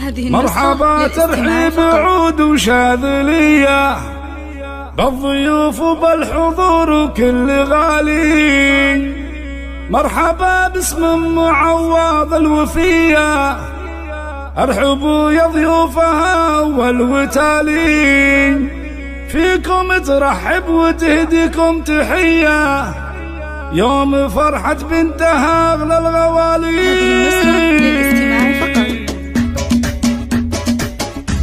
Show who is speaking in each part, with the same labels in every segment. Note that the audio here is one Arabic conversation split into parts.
Speaker 1: مرحبا ترحيب عود وشاذلية بالضيوف وبالحضور وكل غالي. مرحبا باسم معوض الوفية، ارحبوا يا ضيوفها اول وتالي. فيكم ترحب وتهديكم تحية يوم فرحة بنتها اغلى الغوالي.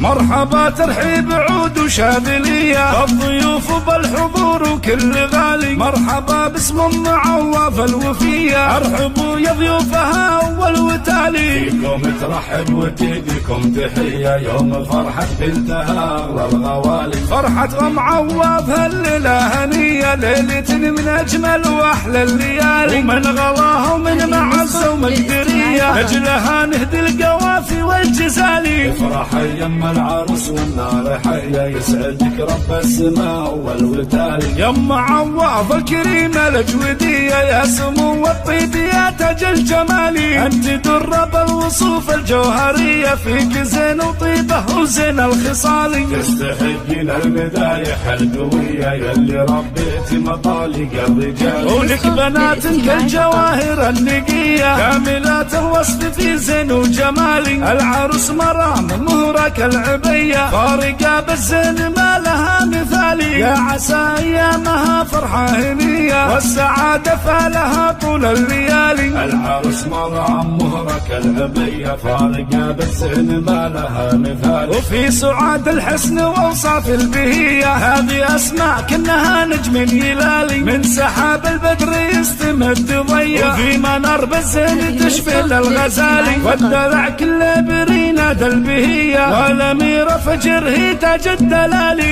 Speaker 1: مرحبا ترحيب عود وشاذلية بالضيوف وبالحضور وكل غالي. مرحبا باسم معوض الوفية، ارحبوا يا ضيوفها اول وتالي.
Speaker 2: فيكم ترحب وتهديكم تحية يوم فرحة بنتها اغلى الغوالي.
Speaker 1: فرحة معوض هالليلة هنية، ليلة من اجمل واحلى الليالي. ومن غلاها ومن معزة ومقدرية، لاجلها نهدي القوافي والجزالي.
Speaker 2: افرح يما العروس والنار حية، يسعدك رب السماء والوتالي.
Speaker 1: يا معوض الكريمة الأجودية، يا سمو الطيب يا تاج الجمالي. أنت درب الوصوف الجوهرية، فيك زين وطيبة وزين الخصالي.
Speaker 2: تستحقين المدايح القوية يلي ربيتي مطالق الرجال.
Speaker 1: ولك بنات كالجواهر النقية، كاملات الوصف في زين وجمالي. العروس مرام مهرة كالعبية، فارقة بالزين ما لها مثالي. يا عسى ايامها فرحة هنية، والسعادة فالها طول الليالي.
Speaker 2: العروس مرام مهرة كالعبية، فارقة بالزين ما لها مثالي.
Speaker 1: وفي سعاد الحسن واوصاف البهية، هذه اسماء كأنها نجم هلالي. من سحاب البدر يستمد ضيا، وفي منار بالزين تشبه للغزالي. والدلع كله برينا البهية، والأميرة فجر هي تاج الدلالي.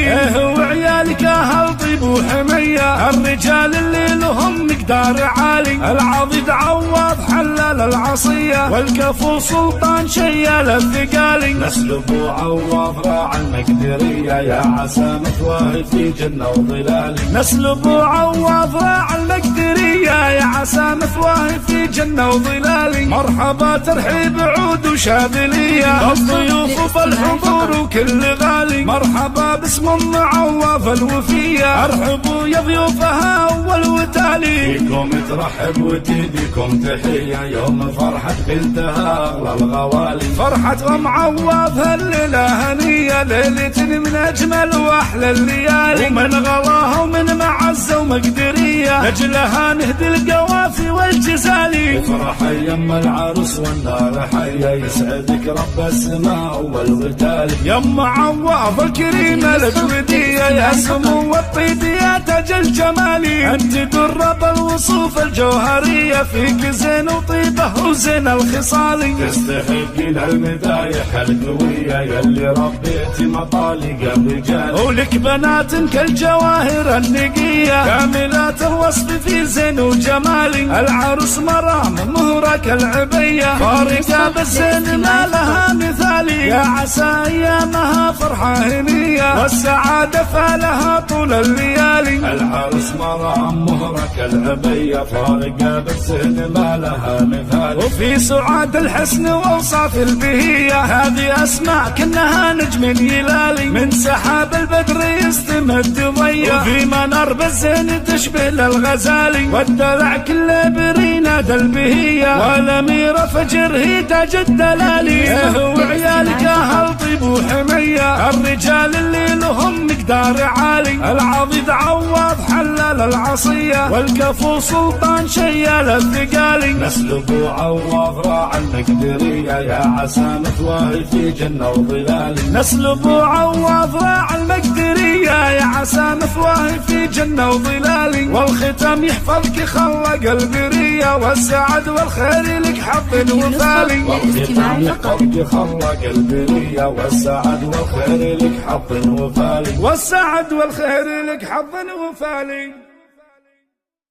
Speaker 1: وعيالك أهل طيب وحمية، الرجال اللي لهم مقدار عالي. العضيد عوض حلال العصية، والكفو سلطان شيال الثقالي.
Speaker 2: نسل ابو عوض راعى المقدرية، يا عسى مثواه في جنة وظلالي.
Speaker 1: نسل ابو عوض راعى المقدرية، يا عسى مثواه في جنة وظلالي. مرحبا ترحيب عود وشاذلية بالضيوف وبالحضور وكل غالي. مرحبا باسم معوض الوفية، ارحبوا يا ضيوفها اول وتالي.
Speaker 2: فيكم ترحب وتهديكم تحية يوم فرحة بنتها اغلى الغوالي.
Speaker 1: فرحة معوض هالليلة هنية، ليلة من اجمل واحلى الليالي. ومن غلاها ومن معزة ومقدرية، لاجلها نهدي القوافي والجزالي.
Speaker 2: افرح يما العروس والنار حية، يسعدك رب السماء والوتالي.
Speaker 1: يا معوض الكريمة الأجودية، يا سمو الطيب يا تاج الجمالي. أنت درب الوصوف الجوهرية، فيك زين وطيبة وزين الخصالي.
Speaker 2: تستحقين المدايح القوية يلي ربيتي مطالق الرجال.
Speaker 1: ولك بنات كالجواهر النقية، كاملات الوصف في زين وجمالي. العروس مرام مهرة كالعبية، فارقة بالزين ما لها مثالي. يا عسى ايامها فرحة هنية، والسعادة فالها طول الليالي.
Speaker 2: العروس مرام مهرة كالعبية، فارقة بالزين ما لها مثالي.
Speaker 1: وفي سعاد الحسن واوصاف البهية، هذه اسماء كأنها نجم هلالي. من سحاب البدر يستمد ضيا، وفي منار بالزين تشبه للغزالي. والدلع كله برينا البهية، والأميرة فجر هي تاج الدلالي. وعيالك أهل طيب وحمية، الرجال اللي لهم مقدار عالي. العضيد عوض حلال العصية، والكفو سلطان شيال الثقالي.
Speaker 2: نسل ابو عوض راعى المقدرية، يا عسى مثواه في جنة وظلالي.
Speaker 1: نسل ابو عوض راعى المقدرية، يا عسى مثواه في جنة وظلالي. والختام يحفظك خلق البرية، والسعد والخير لك حظ وفالي.
Speaker 2: والختام يحفظك خلق البرية، والسعد والخير لك حظ وفالي.
Speaker 1: والسعد والخير لك حظ وفالي.